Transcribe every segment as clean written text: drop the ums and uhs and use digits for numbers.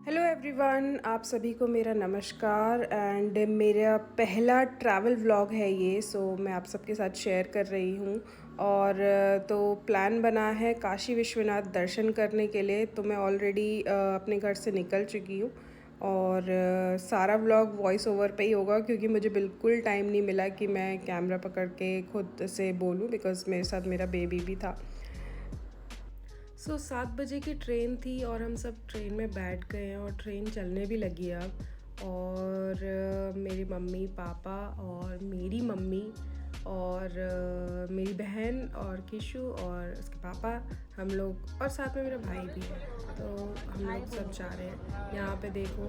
Hello everyone, आप सभी को मेरा नमस्कार एंड मेरा पहला ट्रैवल व्लॉग है ये। मैं आप सबके साथ शेयर कर रही हूँ। और तो प्लान बना है काशी विश्वनाथ दर्शन करने के लिए। तो मैं ऑलरेडी अपने घर से निकल चुकी हूँ और सारा व्लॉग वॉइस ओवर पे ही होगा क्योंकि मुझे बिल्कुल टाइम नहीं मिला कि मैं कैमरा पकड़ के खुद से बोलूँ, बिकॉज़ मेरे साथ मेरा बेबी भी था। 7 बजे की ट्रेन थी और हम सब ट्रेन में बैठ गए हैं और ट्रेन चलने भी लगी है अब। और मेरी मम्मी पापा और मेरी मम्मी और मेरी बहन और किशु और उसके पापा, हम लोग और साथ में मेरा भाई भी है। तो हम लोग सब जा रहे हैं। यहाँ पे देखो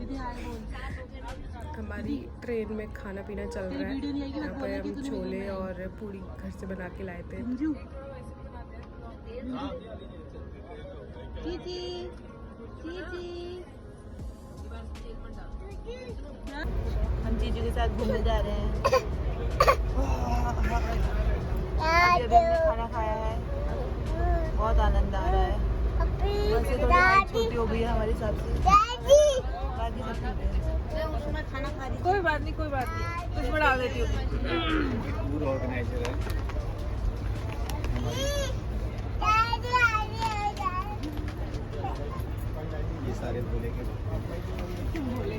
हमारी ट्रेन में खाना पीना चल रहा है। यहाँ पे हम छोले और पूड़ी घर से बना के लाए थे। जीजी जीजी हम जीजू के साथ घूमने जा रहे हैं। अभी हमने खाना खाया है, बहुत आनंद आ रहा है। वैसे थोड़ी हाइट छोटी हो गई है हमारे हिसाब से, बाकी सब ठीक है। कोई बात नहीं कुछ बढ़ा देती हूँ। पूरा ऑर्गेनाइजर है। ये सारे भोले के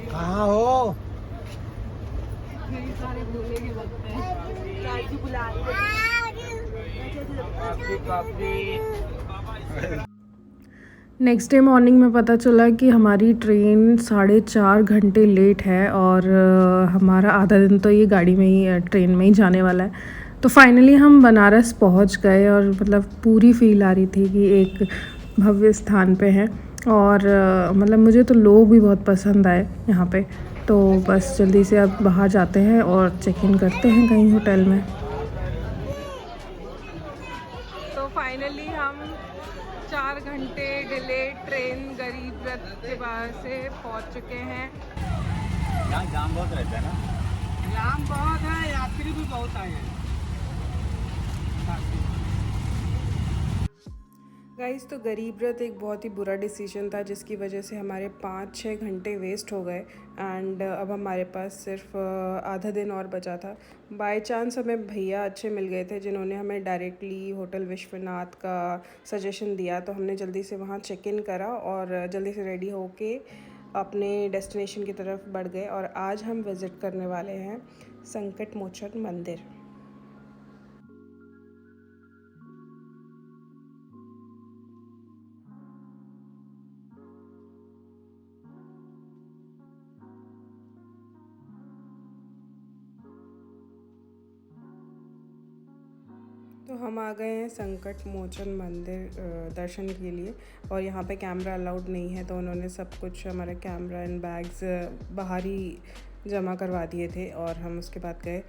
कहाँ हो? ये सारे भोले के वक्त हैं। राजू बुला रही है। नेक्स्ट डे मॉर्निंग में पता चला कि हमारी ट्रेन 4.5 घंटे लेट है और हमारा आधा दिन तो ये गाड़ी में ही ट्रेन में ही जाने वाला है। तो फाइनली हम बनारस पहुंच गए और मतलब पूरी फील आ रही थी कि एक भव्य स्थान पे हैं। और मतलब मुझे तो लोग भी बहुत पसंद आए यहाँ पे। तो बस जल्दी से अब बाहर जाते हैं और चेक इन करते हैं कहीं होटल में। तो फाइनली हम 4 घंटे डिले ट्रेन गरीब रथ के बाहर से पहुंच चुके हैं। यहाँ जाम बहुत रहता है ना? जाम बहुत है, यात्री भी बहुत आए हैं। गाइस, तो गरीब रथ एक बहुत ही बुरा डिसीजन था जिसकी वजह से हमारे 5-6 घंटे वेस्ट हो गए। एंड अब हमारे पास सिर्फ आधा दिन और बचा था। बाय चांस हमें भैया अच्छे मिल गए थे जिन्होंने हमें डायरेक्टली होटल विश्वनाथ का सजेशन दिया। तो हमने जल्दी से वहाँ चेक इन करा और जल्दी से रेडी होके अपने डेस्टिनेशन की तरफ बढ़ गए। और आज हम विज़िट करने वाले हैं संकट मोचन मंदिर। तो हम आ गए हैं संकट मोचन मंदिर दर्शन के लिए। और यहाँ पे कैमरा अलाउड नहीं है, तो उन्होंने सब कुछ हमारा कैमरा एंड बैग्स बाहर ही जमा करवा दिए थे और हम उसके बाद गए।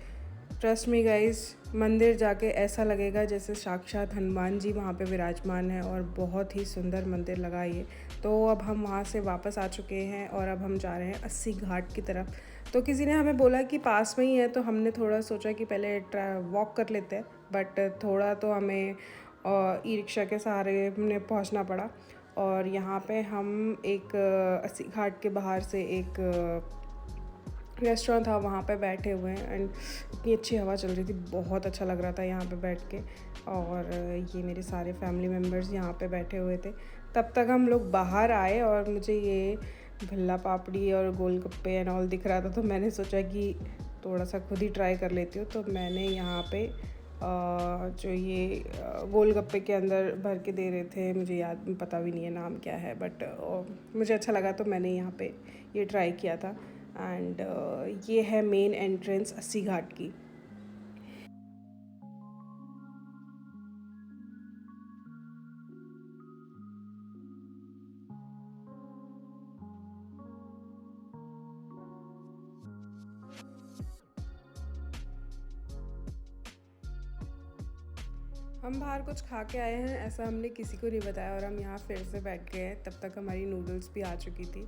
ट्रस्ट मी गाइस, मंदिर जाके ऐसा लगेगा जैसे साक्षात हनुमान जी वहाँ पे विराजमान है और बहुत ही सुंदर मंदिर लगा ये। तो अब हम वहाँ से वापस आ चुके हैं और अब हम जा रहे हैं 80 घाट की तरफ। तो किसी ने हमें बोला कि पास में ही है, तो हमने थोड़ा सोचा कि पहले वॉक कर लेते हैं, बट थोड़ा तो हमें ई रिक्शा के सहारे हमने पहुँचना पड़ा। और यहाँ पे हम एक 80 घाट के बाहर से एक रेस्टोरेंट था, वहाँ पे बैठे हुए हैं। एंड इतनी अच्छी हवा चल रही थी, बहुत अच्छा लग रहा था यहाँ पे बैठ के। और ये मेरे सारे फैमिली मेम्बर्स यहाँ पे बैठे हुए थे। तब तक हम लोग बाहर आए और मुझे ये भल्ला पापड़ी और गोलगप्पे एंड ऑल दिख रहा था। तो मैंने सोचा कि थोड़ा सा खुद ही ट्राई कर लेती हूँ। तो मैंने यहाँ पे जो ये गोलगप्पे के अंदर भर के दे रहे थे, मुझे याद पता भी नहीं है नाम क्या है, बट मुझे अच्छा लगा तो मैंने यहाँ पे ये ट्राई किया था। एंड ये है मेन एंट्रेंस 80 घाट की। हम बाहर कुछ खा के आए हैं ऐसा हमने किसी को नहीं बताया और हम यहाँ फिर से बैठ गए हैं। तब तक हमारी नूडल्स भी आ चुकी थी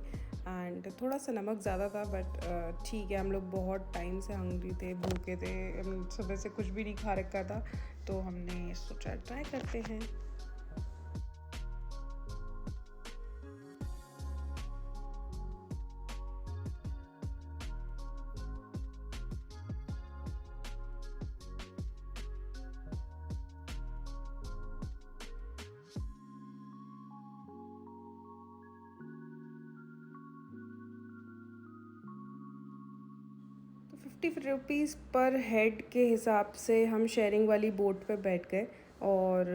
एंड थोड़ा सा नमक ज़्यादा था, बट ठीक है। हम लोग बहुत टाइम से हंग्री थे, भूखे थे, हम सुबह से कुछ भी नहीं खा रखा था, तो हमने सोचा ट्राई करते हैं। ₹50 पर हेड के हिसाब से हम शेयरिंग वाली बोट पे बैठ गए और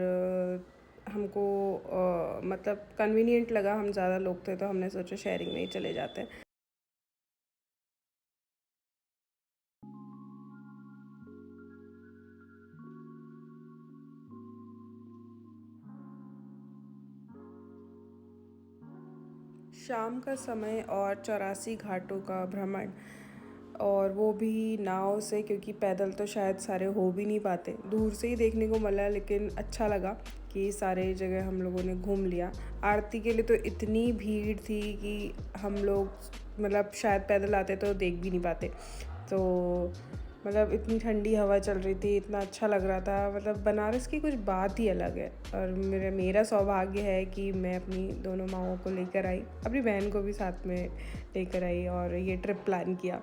हमको मतलब कन्वीनियंट लगा। हम ज़्यादा लोग थे तो हमने सोचा शेयरिंग में ही चले जाते हैं। शाम का समय और 84 घाटों का भ्रमण, और वो भी नाव से, क्योंकि पैदल तो शायद सारे हो भी नहीं पाते। दूर से ही देखने को मिला, लेकिन अच्छा लगा कि सारे जगह हम लोगों ने घूम लिया। आरती के लिए तो इतनी भीड़ थी कि हम लोग मतलब शायद पैदल आते तो देख भी नहीं पाते। तो मतलब इतनी ठंडी हवा चल रही थी, इतना अच्छा लग रहा था। मतलब बनारस की कुछ बात ही अलग है। और मेरा सौभाग्य है कि मैं अपनी दोनों माँओं को लेकर आई, अपनी बहन को भी साथ में लेकर आई और ये ट्रिप प्लान किया।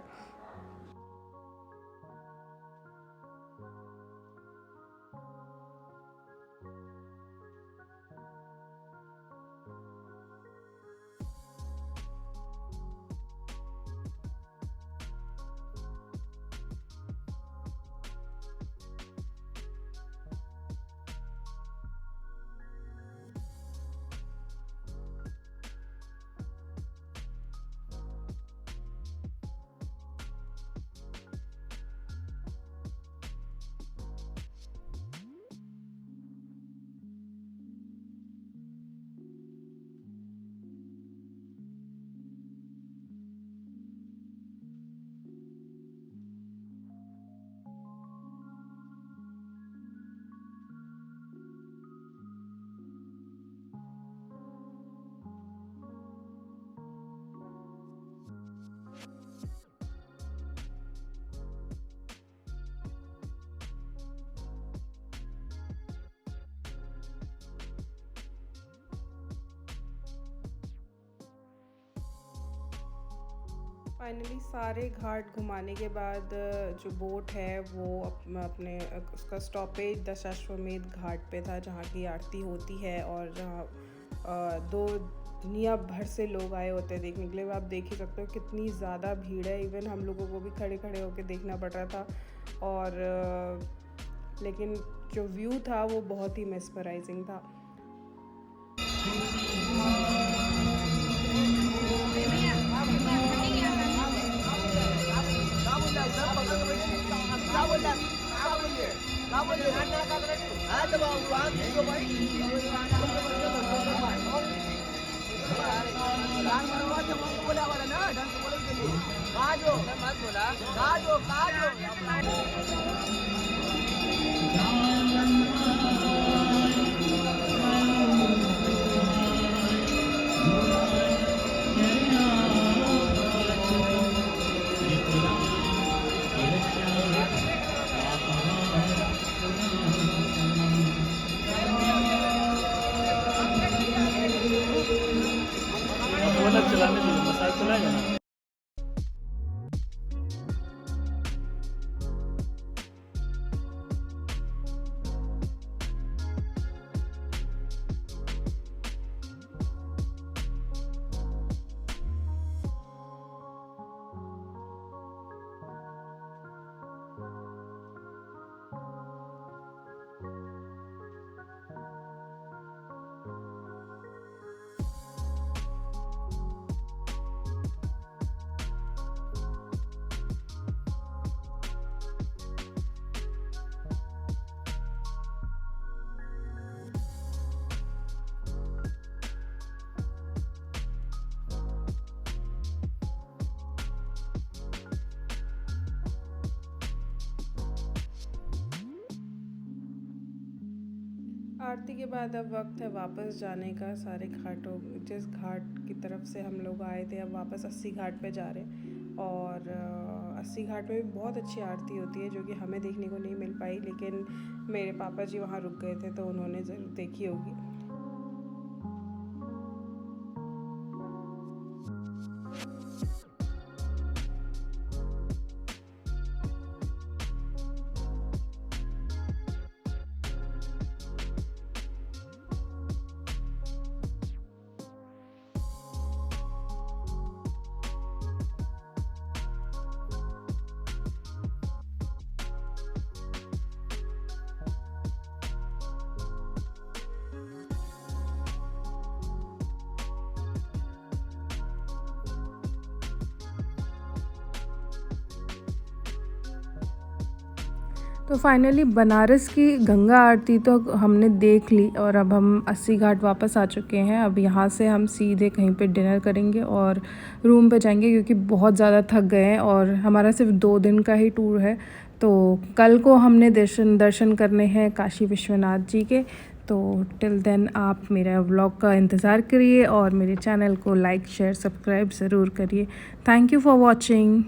फाइनली सारे घाट घुमाने के बाद जो बोट है वो अपने उसका स्टॉपेज दशाश्वमेध घाट पे था, जहाँ की आरती होती है और जहाँ दो दुनिया भर से लोग आए होते हैं देखने के लिए। आप देख ही सकते हो कितनी ज़्यादा भीड़ है। इवन हम लोगों को भी खड़े खड़े होकर देखना पड़ रहा था। और लेकिन जो व्यू था वो बहुत ही मेस्मराइजिंग था। चलाने दीजिए, मसाज चलाएगा ना। आरती के बाद अब वक्त है वापस जाने का। सारे घाटों, जिस घाट की तरफ से हम लोग आए थे, अब वापस 80 घाट पे जा रहे हैं। और 80 घाट में भी बहुत अच्छी आरती होती है, जो कि हमें देखने को नहीं मिल पाई, लेकिन मेरे पापा जी वहाँ रुक गए थे तो उन्होंने ज़रूर देखी होगी। तो फाइनली बनारस की गंगा आरती तो हमने देख ली और अब हम 80 घाट वापस आ चुके हैं। अब यहाँ से हम सीधे कहीं पे डिनर करेंगे और रूम पे जाएंगे क्योंकि बहुत ज़्यादा थक गए हैं और हमारा सिर्फ 2 दिन का ही टूर है। तो कल को हमने दर्शन करने हैं काशी विश्वनाथ जी के। तो टिल देन आप मेरा व्लॉग का इंतज़ार करिए और मेरे चैनल को लाइक शेयर सब्सक्राइब ज़रूर करिए। Thank you for watching.